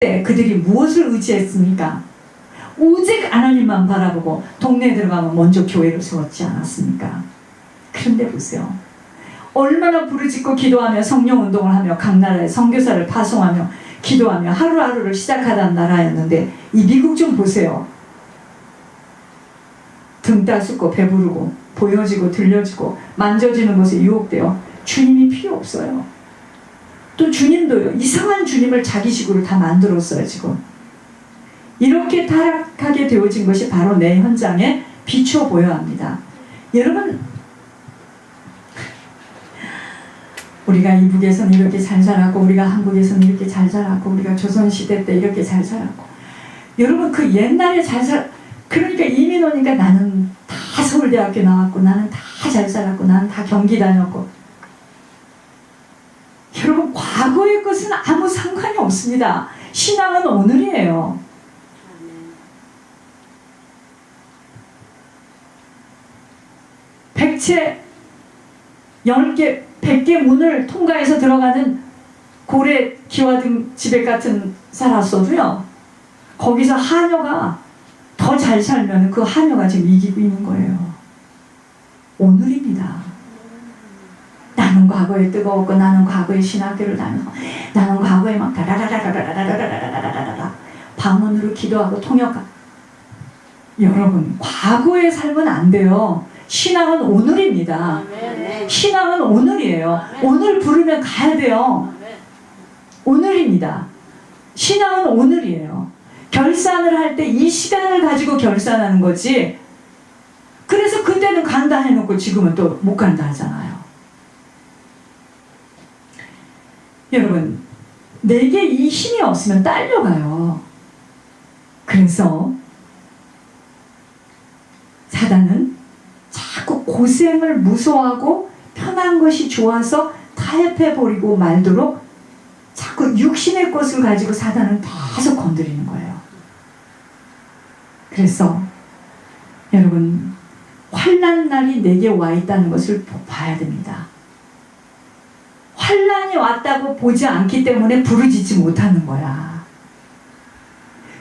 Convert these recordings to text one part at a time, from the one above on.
그들이 무엇을 의지했습니까? 오직 하나님만 바라보고 동네에 들어가면 먼저 교회를 세웠지 않았습니까? 그런데 보세요. 얼마나 부르짖고 기도하며 성령운동을 하며 각 나라에 선교사를 파송하며 기도하며 하루하루를 시작하던 나라였는데 이 미국 좀 보세요. 등 따숩고 배부르고 보여지고 들려지고 만져지는 것에 유혹되어 주님이 필요 없어요. 또 주님도요. 이상한 주님을 자기식으로 다 만들었어요. 지금 이렇게 타락하게 되어진 것이 바로 내 현장에 비추어 보여야 합니다. 여러분, 우리가 이북에서는 이렇게 잘 살았고 우리가 한국에서는 이렇게 잘 살았고 우리가 조선시대 때 이렇게 잘 살았고 여러분 그 옛날에 그러니까 이민 오니까 나는 다 서울대학교 나왔고 나는 다 잘 살았고 나는 다 경기 다녔고 여러분 과거의 것은 아무 상관이 없습니다. 신앙은 오늘이에요. 백채 10개 100개 문을 통과해서 들어가는 고래 기와등 지백 같은 살았어도요. 거기서 하녀가 더 잘 살면 그 하녀가 지금 이기고 있는 거예요. 오늘입니다. 나는 과거에 뜨거웠고 나는 과거에 신학교를 다녔고 나는 과거에 막 다라라라라라라라라라라라라 방언으로 기도하고 통역하고 여러분 과거의 삶은 안 돼요. 신앙은 오늘입니다. 신앙은 오늘이에요. 오늘 부르면 가야 돼요. 오늘입니다. 신앙은 오늘이에요. 결산을 할 때 이 시간을 가지고 결산하는 거지. 그래서 그때는 간다 해놓고 지금은 또 못 간다 하잖아요. 여러분, 내게 이 힘이 없으면 딸려가요. 그래서 사단은 자꾸 고생을 무서워하고 편한 것이 좋아서 타협해버리고 말도록 자꾸 육신의 것을 가지고 사단은 계속 건드리는 거예요. 그래서 여러분 환난 날이 내게 와 있다는 것을 봐야 됩니다. 환난이 왔다고 보지 않기 때문에 부르짖지 못하는 거야.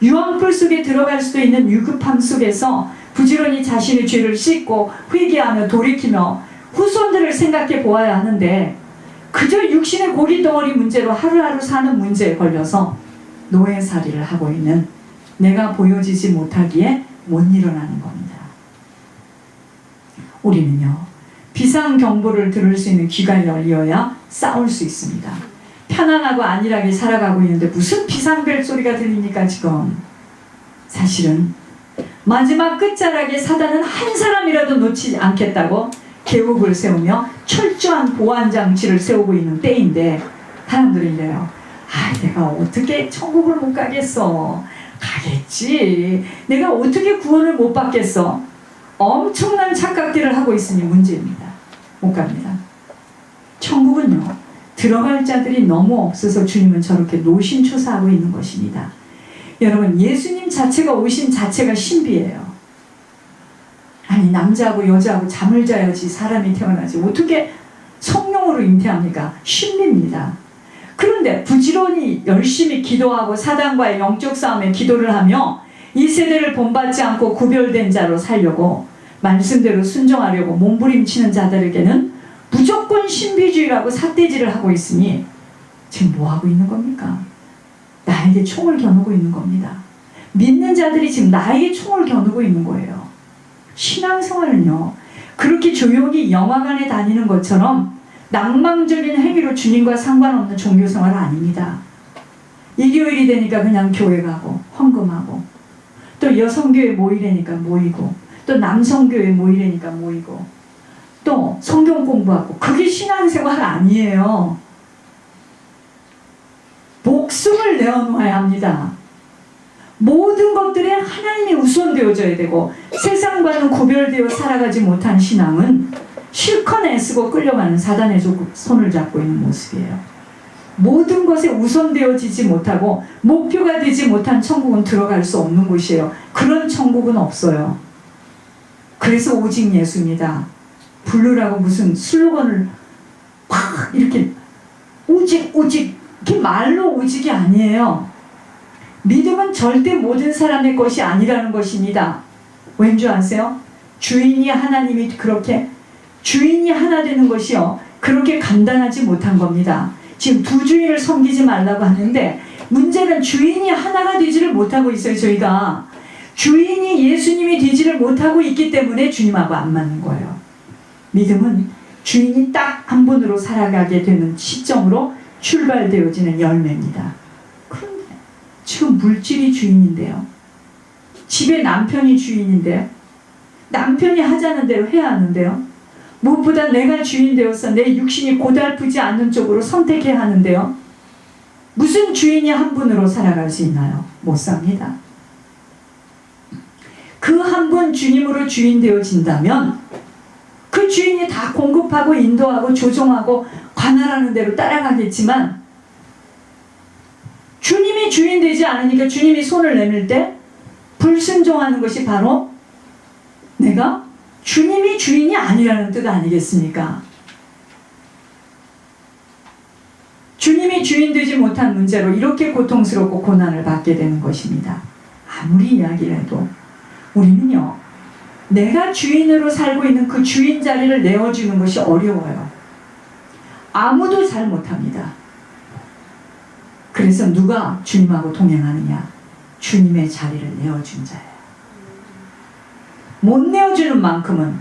유황불 속에 들어갈 수도 있는 유급함 속에서 부지런히 자신의 죄를 씻고 회개하며 돌이키며 후손들을 생각해 보아야 하는데 그저 육신의 고깃덩어리 문제로 하루하루 사는 문제에 걸려서 노예살이를 하고 있는 내가 보여지지 못하기에 못 일어나는 겁니다. 우리는요. 비상경보를 들을 수 있는 귀가 열려야 싸울 수 있습니다. 편안하고 안일하게 살아가고 있는데 무슨 비상벨 소리가 들립니까 지금. 사실은 마지막 끝자락에 사단은 한 사람이라도 놓치지 않겠다고 계획을 세우며 철저한 보안장치를 세우고 있는 때인데 사람들이 이래요. 내가 어떻게 천국을 못 가겠어. 가겠지. 내가 어떻게 구원을 못 받겠어. 엄청난 착각들을 하고 있으니 문제입니다. 못 갑니다. 천국은요. 들어갈 자들이 너무 없어서 주님은 저렇게 노심초사하고 있는 것입니다. 여러분 예수님 자체가 오신 자체가 신비예요. 아니 남자하고 여자하고 잠을 자야지 사람이 태어나지 어떻게 성령으로 잉태합니까? 신비입니다. 그런데 부지런히 열심히 기도하고 사단과의 영적 싸움에 기도를 하며 이 세대를 본받지 않고 구별된 자로 살려고 말씀대로 순종하려고 몸부림치는 자들에게는 무조건 신비주의라고 삿대질을 하고 있으니 지금 뭐하고 있는 겁니까? 나에게 총을 겨누고 있는 겁니다. 믿는 자들이 지금 나에게 총을 겨누고 있는 거예요. 신앙생활은요. 그렇게 조용히 영화관에 다니는 것처럼 낭만적인 행위로 주님과 상관없는 종교생활은 아닙니다. 일요일이 되니까 그냥 교회 가고 헌금하고 또 여성교회 모이려니까 모이고 또 남성교회 모이려니까 모이고 또 성경 공부하고 그게 신앙생활 아니에요. 목숨을 내어놓아야 합니다. 모든 것들에 하나님이 우선되어져야 되고 세상과는 구별되어 살아가지 못한 신앙은 실컷 애쓰고 끌려가는 사단의 손을 잡고 있는 모습이에요. 모든 것에 우선되어지지 못하고 목표가 되지 못한 천국은 들어갈 수 없는 곳이에요. 그런 천국은 없어요. 그래서 오직 예수입니다. 부르라고 무슨 슬로건을 막 이렇게 오직 이게 말로 오직이 아니에요. 믿음은 절대 모든 사람의 것이 아니라는 것입니다. 왠 줄 아세요? 주인이 하나님이 그렇게 주인이 하나 되는 것이요 그렇게 간단하지 못한 겁니다. 지금 두 주인을 섬기지 말라고 하는데 문제는 주인이 하나가 되지를 못하고 있어요. 저희가 주인이 예수님이 되지를 못하고 있기 때문에 주님하고 안 맞는 거예요. 믿음은 주인이 딱 한 분으로 살아가게 되는 시점으로 출발되어지는 열매입니다. 그런데 지금 물질이 주인인데요. 집에 남편이 주인인데요. 남편이 하자는 대로 해야 하는데요. 무엇보다 내가 주인 되어서 내 육신이 고달프지 않는 쪽으로 선택해야 하는데요. 무슨 주인이 한 분으로 살아갈 수 있나요? 못 삽니다. 그 한 분 주님으로 주인 되어진다면 그 주인이 다 공급하고 인도하고 조종하고 관할하는 대로 따라가겠지만 주님이 주인 되지 않으니까 주님이 손을 내밀 때 불순종하는 것이 바로 내가 주님이 주인이 아니라는 뜻 아니겠습니까? 주님이 주인 되지 못한 문제로 이렇게 고통스럽고 고난을 받게 되는 것입니다. 아무리 이야기를 해도 우리는요 내가 주인으로 살고 있는 그 주인 자리를 내어주는 것이 어려워요. 아무도 잘 못합니다. 그래서 누가 주님하고 동행하느냐? 주님의 자리를 내어준 자예요. 못 내어주는 만큼은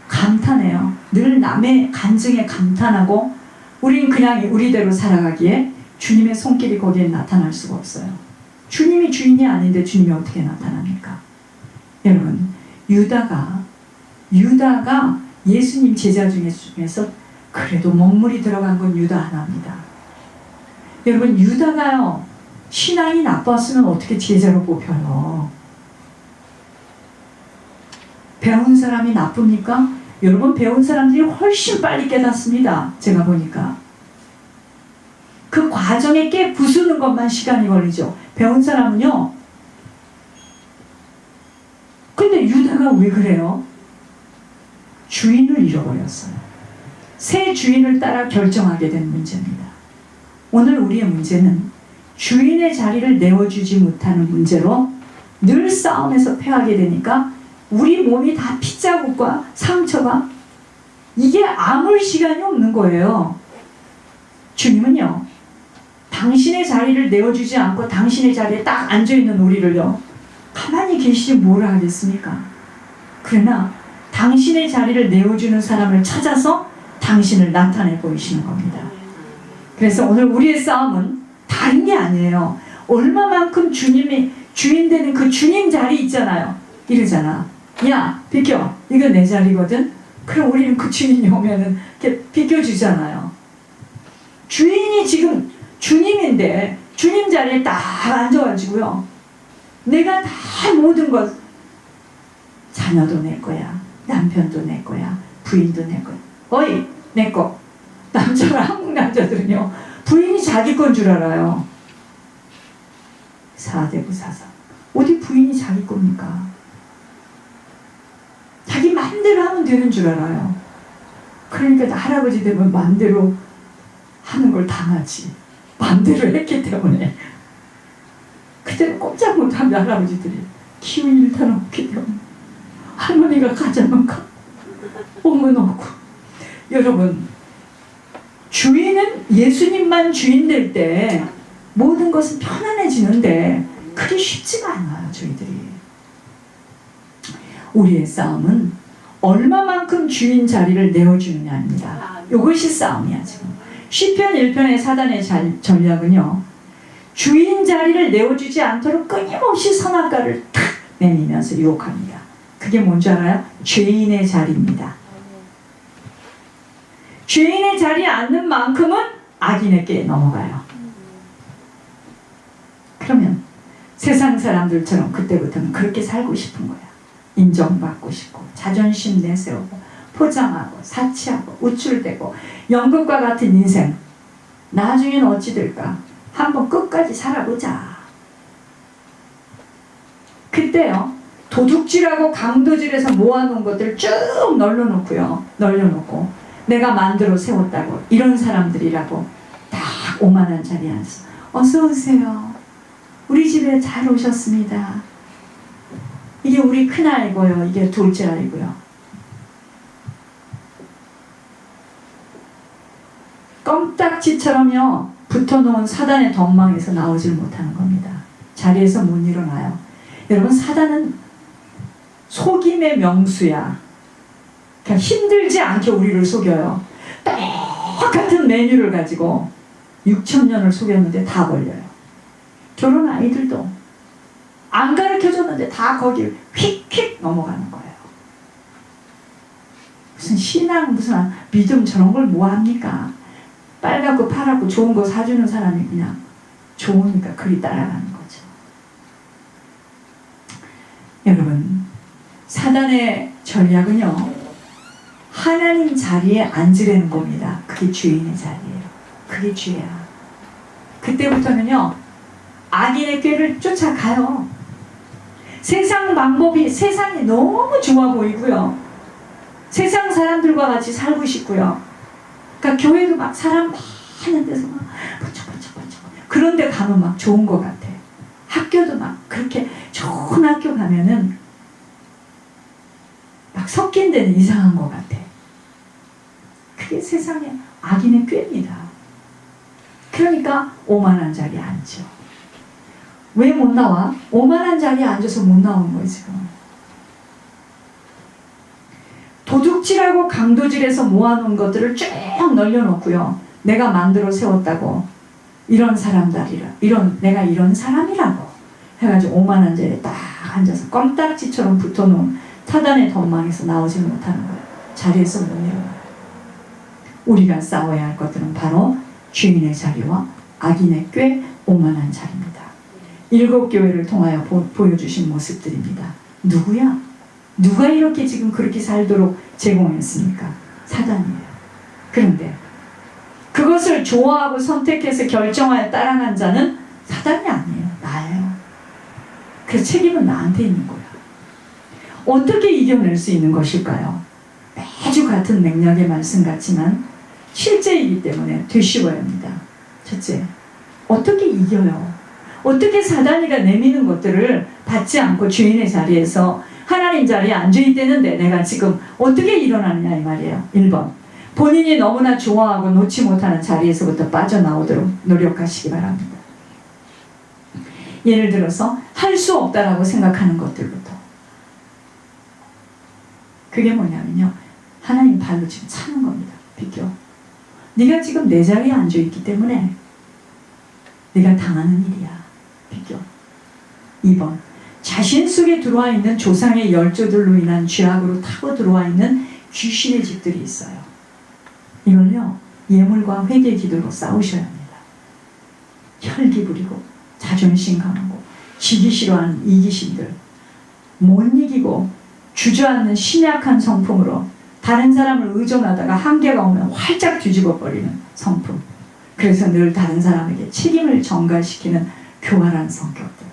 감탄해요. 늘 남의 간증에 감탄하고 우린 그냥 우리대로 살아가기에 주님의 손길이 거기에 나타날 수가 없어요. 주님이 주인이 아닌데 주님이 어떻게 나타납니까? 여러분 유다가 예수님 제자 중에서 그래도 먹물이 들어간 건 유다 하나입니다. 여러분 유다가요 신앙이 나빴으면 어떻게 제자로 뽑혀요? 배운 사람이 나쁩니까? 여러분 배운 사람들이 훨씬 빨리 깨닫습니다. 제가 보니까 그 과정에 꽤 부수는 것만 시간이 걸리죠. 배운 사람은요. 근데 유다가 왜 그래요? 주인을 잃어버렸어요. 새 주인을 따라 결정하게 된 문제입니다. 오늘 우리의 문제는 주인의 자리를 내어주지 못하는 문제로 늘 싸움에서 패하게 되니까 우리 몸이 다 핏자국과 상처가 이게 아물 시간이 없는 거예요. 주님은요 당신의 자리를 내어주지 않고 당신의 자리에 딱 앉아있는 우리를요 가만히 계시지 뭘 하겠습니까? 그러나 당신의 자리를 내어주는 사람을 찾아서 당신을 나타내 보이시는 겁니다. 그래서 오늘 우리의 싸움은 다른 게 아니에요. 얼마만큼 주님이 주인 되는 그 주님 자리 있잖아요. 이러잖아. 야 비켜 이거 내 자리거든. 그럼 우리는 그 주인이 오면은 이렇게 비켜주잖아요. 주인이 지금 주님인데 주님 자리에 딱 앉아가지고요 내가 다 모든 것 자녀도 내 거야 남편도 내 거야 부인도 내 거야 어이 내 거. 남자가 한국 남자들은요 부인이 자기 건 줄 알아요. 사대부사사 어디 부인이 자기 겁니까? 자기 마음대로 하면 되는 줄 알아요. 그러니까 할아버지 되면 마음대로 하는 걸 당하지. 마음대로 했기 때문에 그때는 꼼짝 못하면 할아버지들이 키울 일타는 없기 때문에 할머니가 가자면 가 오면 오고. 여러분 주인은 예수님만 주인 될 때 모든 것은 편안해지는데 그게 쉽지가 않아요. 저희들이 우리의 싸움은 얼마만큼 주인 자리를 내어주느냐입니다. 이것이 싸움이야. 지금 시편 1편의 사단의 전략은요 주인 자리를 내어주지 않도록 끊임없이 선악과를 탁 내밀면서 유혹합니다. 그게 뭔지 알아요? 죄인의 자리입니다. 죄인의 자리에 앉는 만큼은 악인에게 넘어가요. 그러면 세상 사람들처럼 그때부터는 그렇게 살고 싶은 거야. 인정받고 싶고 자존심 내세우고 포장하고 사치하고 우쭐대고 연극과 같은 인생 나중엔 어찌 될까? 한번 끝까지 살아보자. 그때요 도둑질하고 강도질해서 모아놓은 것들을 쭉 널려놓고 내가 만들어 세웠다고 이런 사람들이라고 딱 오만한 자리에 앉아서 어서 오세요. 우리 집에 잘 오셨습니다. 이게 우리 큰아이고요. 이게 둘째 아이고요. 껌딱지처럼요 붙어놓은 사단의 덤망에서 나오질 못하는 겁니다. 자리에서 못 일어나요. 여러분, 사단은 속임의 명수야. 그냥 힘들지 않게 우리를 속여요. 똑같은 메뉴를 가지고 6,000년을 속였는데 다 걸려요. 결혼 아이들도 안 가르쳐줬는데 다 거기 휙휙 넘어가는 거예요. 무슨 신앙, 무슨 믿음 저런 걸 뭐 합니까? 빨갛고 파랗고 좋은 거 사주는 사람이 그냥 좋으니까 그리 따라가는 거죠. 여러분, 사단의 전략은요, 하나님 자리에 앉으려는 겁니다. 그게 주인의 자리예요. 그게 주야. 그때부터는요, 악인의 꾀를 쫓아가요. 세상 방법이, 세상이 너무 좋아 보이고요. 세상 사람들과 같이 살고 싶고요. 그러니까 교회도 막 사람 많은 데서 막 번쩍번쩍번쩍 그런 데 가면 막 좋은 것 같아. 학교도 막 그렇게 좋은 학교 가면은 막 섞인 데는 이상한 것 같아. 그게 세상의 악인의 꾀입니다. 그러니까 오만한 자리에 앉죠. 왜 못 나와? 오만한 자리에 앉아서 못 나오는 거예요, 지금. 도둑질하고 강도질해서 모아놓은 것들을 쭉 널려놓고요. 내가 만들어 세웠다고. 이런 사람들이라. 내가 이런 사람이라고. 해가지고 오만한 자리에 딱 앉아서 껌딱지처럼 붙어놓은 사단의 덤망에서 나오지 못하는 거예요. 자리에서 못 내려와요. 우리가 싸워야 할 것들은 바로 주인의 자리와 악인의 꾀, 오만한 자리입니다. 7교회를 통하여 보여주신 모습들입니다. 누구야? 누가 이렇게 지금 그렇게 살도록 제공했습니까? 사단이에요. 그런데 그것을 좋아하고 선택해서 결정하여 따라간 자는 사단이 아니에요. 나예요. 그 책임은 나한테 있는 거야. 어떻게 이겨낼 수 있는 것일까요? 매주 같은 맥락의 말씀 같지만 실제이기 때문에 되씹어야 합니다. 첫째, 어떻게 이겨요? 어떻게 사단이가 내미는 것들을 받지 않고 주인의 자리에서 하나님 자리에 앉아있다는데 내가 지금 어떻게 일어나느냐 이 말이에요. 1번, 본인이 너무나 좋아하고 놓지 못하는 자리에서부터 빠져나오도록 노력하시기 바랍니다. 예를 들어서 할 수 없다라고 생각하는 것들부터. 그게 뭐냐면요, 하나님 발로 지금 차는 겁니다. 비켜. 네가 지금 내 자리에 앉아있기 때문에 네가 당하는 일이야. 비켜. 2번, 자신 속에 들어와 있는 조상의 열조들로 인한 죄악으로 타고 들어와 있는 귀신의 집들이 있어요. 이걸요, 예물과 회개 기도로 싸우셔야 합니다. 혈기 부리고 자존심 강하고 지기 싫어하는 이기심들, 못 이기고 주저앉는 심약한 성품으로 다른 사람을 의존하다가 한계가 오면 활짝 뒤집어 버리는 성품. 그래서 늘 다른 사람에게 책임을 전가시키는 교활한 성격들.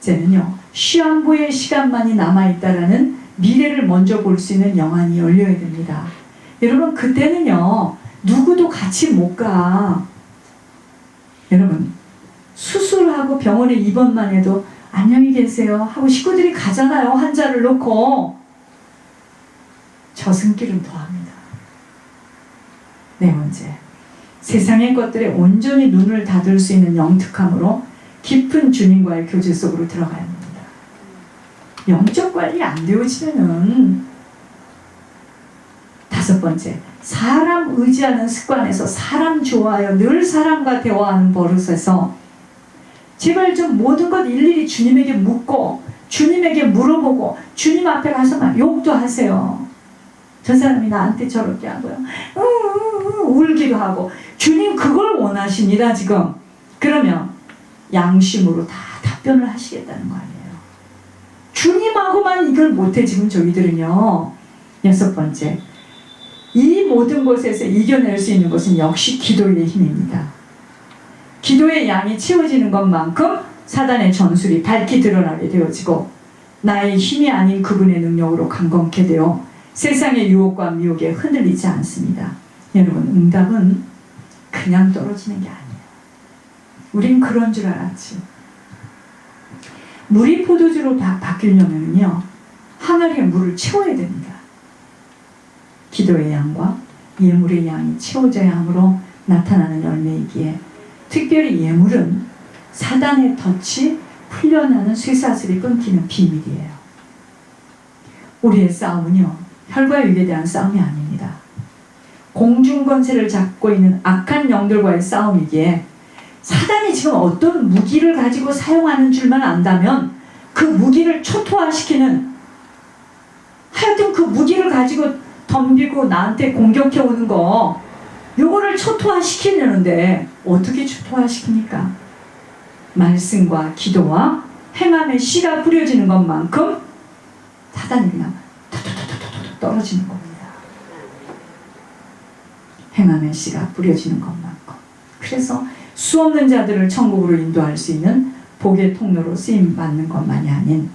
3번째는요, 시한부의 시간만이 남아있다라는 미래를 먼저 볼 수 있는 영안이 열려야 됩니다. 여러분, 그때는요, 누구도 같이 못 가. 여러분, 수술하고 병원에 입원만 해도 안녕히 계세요 하고 식구들이 가잖아요. 환자를 놓고. 저승길은 더합니다. 4번째, 세상의 것들에 온전히 눈을 닫을 수 있는 영특함으로 깊은 주님과의 교제 속으로 들어가야 합니다. 영적 관리 안 되어지면은. 5번째, 사람 의지하는 습관에서 사람 좋아하여 늘 사람과 대화하는 버릇에서 제발 좀 모든 것 일일이 주님에게 묻고 주님에게 물어보고 주님 앞에 가서 막 욕도 하세요. 저 사람이 나한테 저렇게 하고요. 울기도 하고. 주님 그걸 원하십니다 지금. 그러면 양심으로 다 답변을 하시겠다는 거 아니에요. 주님하고만 이걸 못해 지금 저희들은요. 6번째, 이 모든 곳에서 이겨낼 수 있는 것은 역시 기도의 힘입니다. 기도의 양이 채워지는 것만큼 사단의 전술이 밝히 드러나게 되어지고 나의 힘이 아닌 그분의 능력으로 강건케 되어 세상의 유혹과 미혹에 흔들리지 않습니다. 여러분, 응답은 그냥 떨어지는 게 아니에요. 우린 그런 줄 알았지. 물이 포도주로 바뀌려면요, 항아리에 물을 채워야 됩니다. 기도의 양과 예물의 양이 채워져야 하므로 나타나는 열매이기에, 특별히 예물은 사단의 덫이 풀려나는 쇠사슬이 끊기는 비밀이에요. 우리의 싸움은요, 혈과 육에 대한 싸움이 아닙니다. 공중권세를 잡고 있는 악한 영들과의 싸움이기에, 사단이 지금 어떤 무기를 가지고 사용하는 줄만 안다면 그 무기를 초토화시키는, 하여튼 그 무기를 가지고 덤비고 나한테 공격해 오는 거, 요거를 초토화시키려는데 어떻게 초토화시킵니까? 말씀과 기도와 행함의 씨가 뿌려지는 것만큼 사단이 그냥 툭툭툭툭 떨어지는 겁니다. 행함의 씨가 뿌려지는 것만큼. 그래서 수없는 자들을 천국으로 인도할 수 있는 복의 통로로 쓰임 받는 것만이 아닌